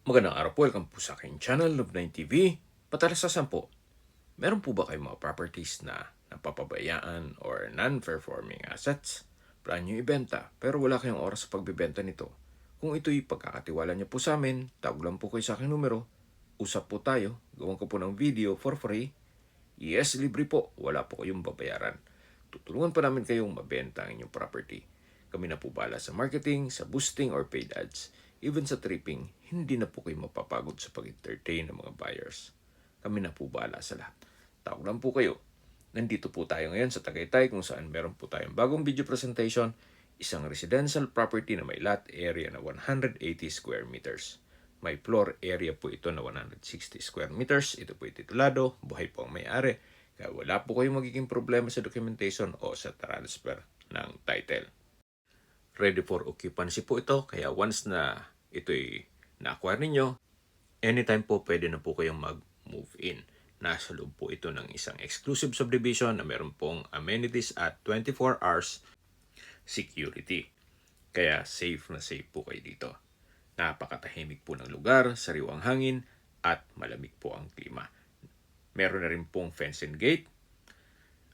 Magandang araw po, welcome po sa aking channel, Love9 TV. Patalasasan po, meron po ba kayong mga properties na napapabayaan or non-performing assets? Plan nyo ibenta pero wala kayong oras sa pagbibenta nito. Kung ito'y pagkakatiwala nyo po sa amin, tawag lang po kayo sa aking numero. Usap po tayo, gawin ko po ng video for free. Yes, libre po, wala po kayong babayaran. Tutulungan pa namin kayong mabenta ang inyong property. Kami na po bala sa marketing, sa boosting or paid ads. Even sa tripping, hindi na po kayo mapapagod sa pag-entertain ng mga buyers. Kami na po bala sa lahat. Tawag lang po kayo. Nandito po tayo ngayon sa Tagaytay kung saan meron po tayong bagong video presentation, isang residential property na may lot area na 180 square meters. May floor area po ito na 160 square meters. Ito po titulado, buhay po ang may-ari. Kaya wala po kayong magiging problema sa documentation o sa transfer ng title. Ready for occupancy po ito. Kaya once na ito'y na-acquire ninyo, anytime po pwede na po kayong mag-move in. Nasa loob po ito ng isang exclusive subdivision na meron pong amenities at 24 hours security. Kaya safe na safe po kayo dito. Napakatahimik po ng lugar, sariwang hangin, at malamig po ang klima. Meron na rin pong fence and gate.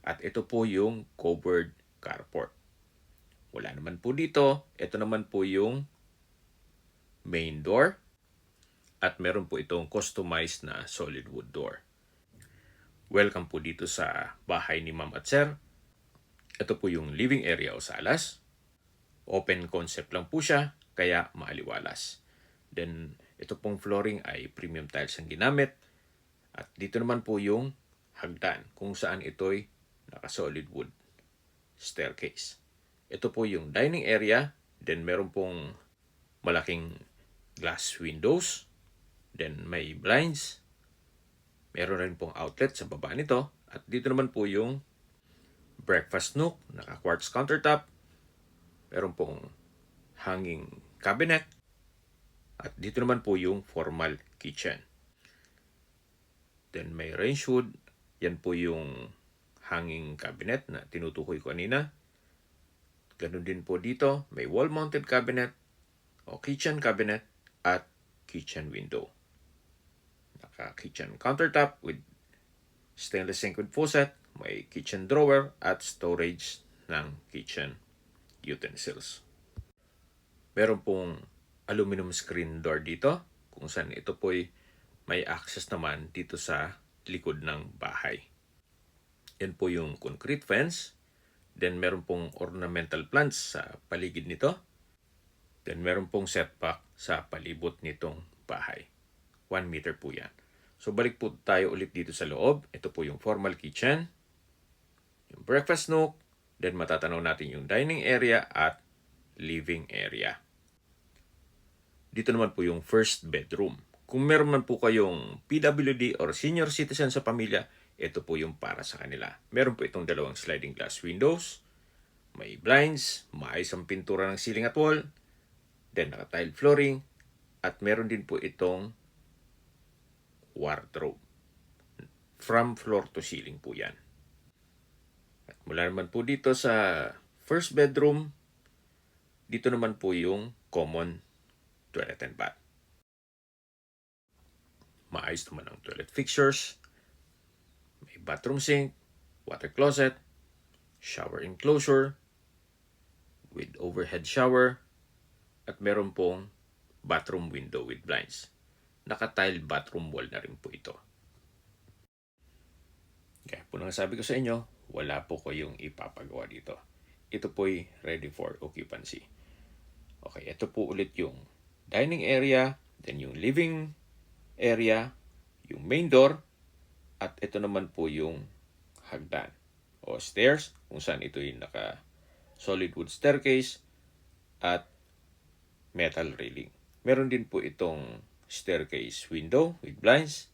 At ito po yung covered carport. Wala naman po dito. Ito naman po yung main door. At meron po itong customized na solid wood door. Welcome po dito sa bahay ni Ma'am at Sir. Ito po yung living area o salas. Open concept lang po siya, kaya maaliwalas. Then, ito pong flooring ay premium tiles ang ginamit. At dito naman po yung hagdan kung saan ito'y naka-solid wood staircase. Ito po yung dining area. Then, meron pong malaking glass windows. Then, may blinds. Meron rin pong outlet sa baba nito. At dito naman po yung breakfast nook, naka-quartz countertop. Meron pong hanging cabinet. At dito naman po yung formal kitchen. Then may range hood. Yan po yung hanging cabinet na tinutukoy ko kanina. Ganun din po dito. May wall-mounted cabinet o kitchen cabinet at kitchen window. Naka-kitchen countertop with stainless sink with faucet. May kitchen drawer at storage ng kitchen utensils. Meron pong aluminum screen door dito kung saan ito po'y may access naman dito sa likod ng bahay. Yan po yung concrete fence. Then meron pong ornamental plants sa paligid nito. Then meron pong setback sa palibot nitong bahay. 1 meter po yan. So balik po tayo ulit dito sa loob. Ito po yung formal kitchen. Yung breakfast nook. Then matatanaw natin yung dining area at living area. Dito naman po yung first bedroom. Kung meron man po kayong PWD or senior citizen sa pamilya, ito po yung para sa kanila. Meron po itong dalawang sliding glass windows, may blinds, maayos ang pintura ng ceiling at wall, then naka-tile flooring, at meron din po itong wardrobe. From floor to ceiling po yan. At mula naman po dito sa first bedroom, dito naman po yung common toilet and bath. Maayos naman ang toilet fixtures. May bathroom sink, water closet, shower enclosure with overhead shower, at meron pong bathroom window with blinds. Naka-tile bathroom wall na rin po ito. Kaya po nang sabi ko sa inyo, wala po kayong ipapagawa dito. Ito po'y ready for occupancy. Okay, ito po ulit yung dining area, then yung living area, yung main door, at ito naman po yung hagdan o stairs kung saan ito yung naka solid wood staircase at metal railing. Meron din po itong staircase window with blinds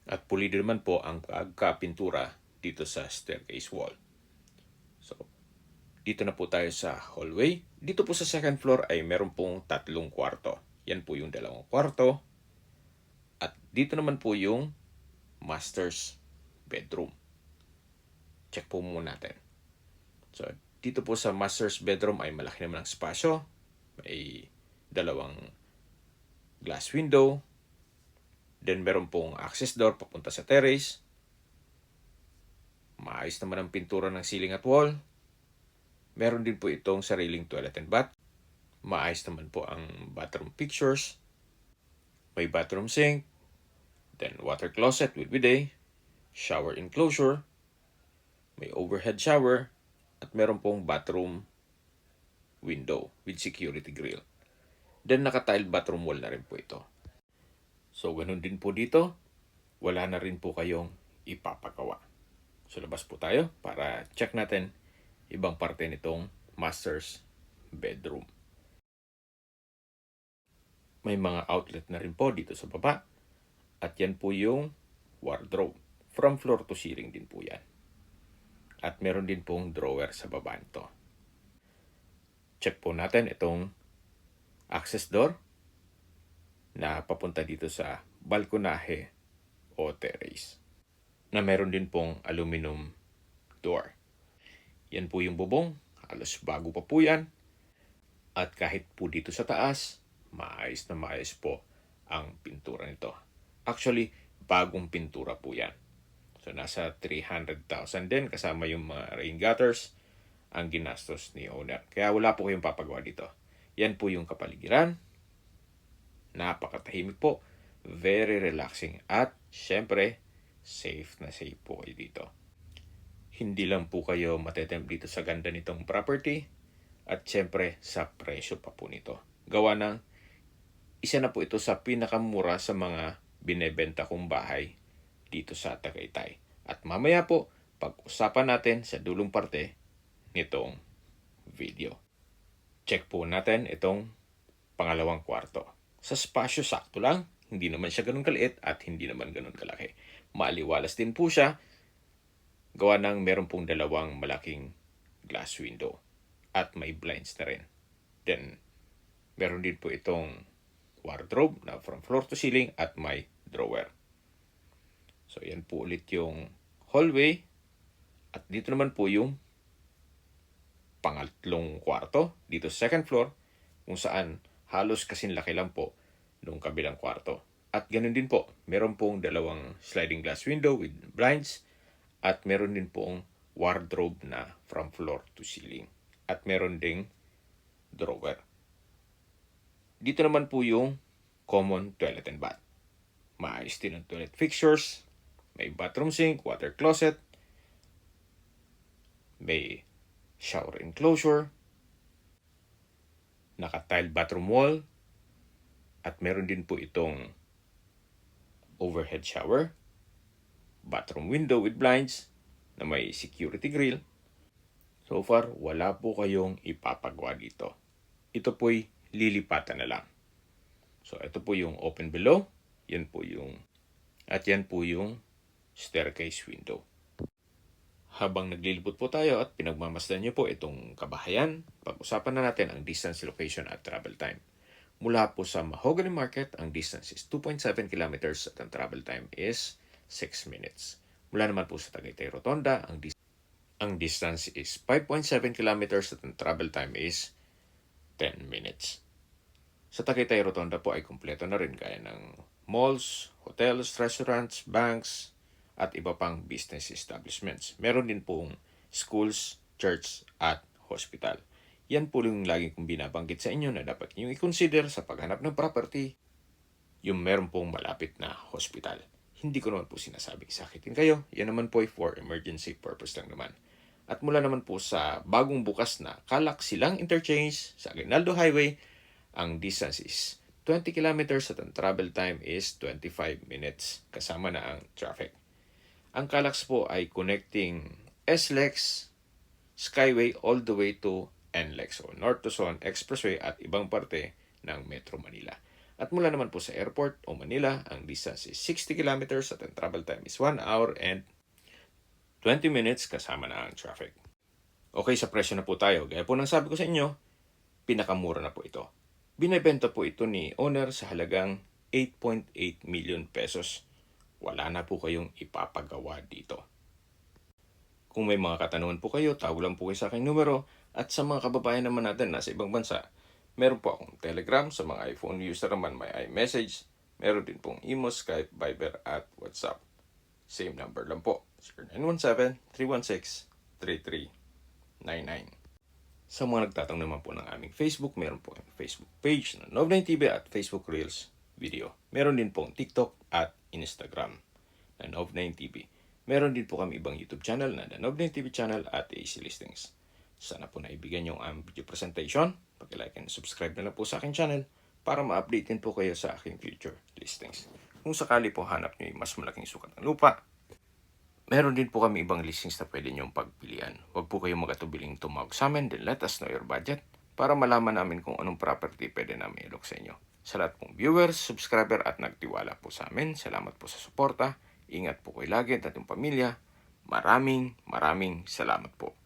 at pulido naman po ang pagkapintura dito sa staircase wall. So, dito na po tayo sa hallway. Dito po sa second floor ay meron pong 3 kwarto. Yan po yung 2 kwarto. At dito naman po yung master's bedroom. Check po muna natin. So, dito po sa master's bedroom ay malaki naman ang spasyo. May 2 glass window. Then meron pong access door papunta sa terrace. Maayos naman ang pintura ng ceiling at wall. Meron din po itong sariling toilet and bath. Maayos naman po ang bathroom pictures. May bathroom sink. Then water closet with bidet. Shower enclosure. May overhead shower. At meron pong bathroom window with security grill. Then naka-tiled bathroom wall na rin po ito. So ganun din po dito. Wala na rin po kayong ipapagawa. So labas po tayo para check natin ibang parte nitong master's bedroom. May mga outlet na rin po dito sa baba. At yan po yung wardrobe. From floor to ceiling din po yan. At meron din pong drawer sa baba nito. Check po natin itong access door na papunta dito sa balkonahe o terrace. Na meron din pong aluminum door. Yan po yung bubong. Halos bago pa po yan. At kahit po dito sa taas, maayos na maayos po ang pintura nito. Actually, bagong pintura po yan. So nasa 300,000 din kasama yung mga rain gutters ang ginastos ni owner. Kaya wala po kayong papagawa dito. Yan po yung kapaligiran. Napakatahimik po. Very relaxing. At syempre, safe na safe po kayo dito. Hindi lang po kayo matetempt dito sa ganda nitong property. At syempre, sa presyo pa po nito. Gawa ng isa na po ito sa pinakamura sa mga binebenta kong bahay dito sa Tagaytay. At mamaya po, pag-usapan natin sa dulong parte nitong video. Check po natin itong pangalawang kwarto. Sa spasyo sakto lang, hindi naman siya ganun kaliit at hindi naman ganun kalaki. Maaliwalas din po siya, gawa ng meron pong dalawang malaking glass window at may blinds na rin. Then, meron din po itong wardrobe na from floor to ceiling at may drawer. So, yan po ulit yung hallway. At dito naman po yung pangatlong kwarto, dito second floor, kung saan halos kasing laki lang po nung kabilang kwarto. At ganun din po, meron pong dalawang sliding glass window with blinds at meron din pong wardrobe na from floor to ceiling. At meron ding drawer. Dito naman po yung common toilet and bath. Maayos din ang toilet fixtures. May bathroom sink, water closet. May shower enclosure. Naka-tiled bathroom wall. At meron din po itong overhead shower. Bathroom window with blinds na may security grill. So far, wala po kayong ipapagawa dito. Ito po'y lilipatan na lang. So, ito po yung open below. Yan po yung staircase window. Habang naglilibot po tayo at pinagmamasdan nyo po itong kabahayan, pag-usapan na natin ang distance, location at travel time. Mula po sa Mahogany Market, ang distance is 2.7 kilometers at ang travel time is 6 minutes. Mula naman po sa Tagaytay Rotonda, ang distance is 5.7 kilometers at ang travel time is 10 minutes. Sa Tagaytay Rotonda po ay kumpleto na rin gaya ng malls, hotels, restaurants, banks, at iba pang business establishments. Meron din pong schools, church, at hospital. Yan po yung lagi kong binabanggit sa inyo na dapat niyo i-consider sa paghanap ng property, yung meron pong malapit na hospital. Hindi ko naman po sinasabing sakitin kayo. Yan naman po ay for emergency purpose lang naman. At mula naman po sa bagong bukas na Calac Silang Interchange sa Aguinaldo Highway, ang distance is 20 kilometers at ang travel time is 25 minutes kasama na ang traffic. Ang Calac po ay connecting SLEX, Skyway all the way to NLEX o North Luzon Expressway at ibang parte ng Metro Manila. At mula naman po sa airport o Manila, ang distance is 60 kilometers at ang travel time is 1 hour and 20 minutes kasama na ang traffic. Okay, sa presyo na po tayo. Gaya po ng sabi ko sa inyo, pinakamura na po ito. Binebenta po ito ni owner sa halagang 8.8 million pesos. Wala na po kayong ipapagawa dito. Kung may mga katanungan po kayo, tawag lang po kayo sa aking numero. At sa mga kababayan naman natin nasa ibang bansa, Meron po akong Telegram sa mga iPhone user naman, may iMessage. Meron din pong Imo, Skype, Viber at WhatsApp. Same number lang po, 0917-316-3399. Sa mga nagtatanong naman po ng aming Facebook, meron po ang Facebook page na Nov9TV at Facebook Reels video. Meron din pong TikTok at Instagram na Nov9TV. Meron din po kami ibang YouTube channel na The Nov9TV channel at AC Listings. Sana po naibigan yung aming video presentation. Pag-like and subscribe na lang po sa aking channel para ma-update din po kayo sa aking future listings. Kung sakali po hanap nyo yung mas malaking sukat ng lupa, meron din po kami ibang listings na pwede nyong pagpilian. Huwag po kayong magatubiling tumawag sa amin, then let us know your budget para malaman namin kung anong property pwede namin ilok sa inyo. Sa lahat pong viewers, subscriber at nagtiwala po sa amin, salamat po sa suporta. Ingat po kayo lagi at ating pamilya. Maraming salamat po.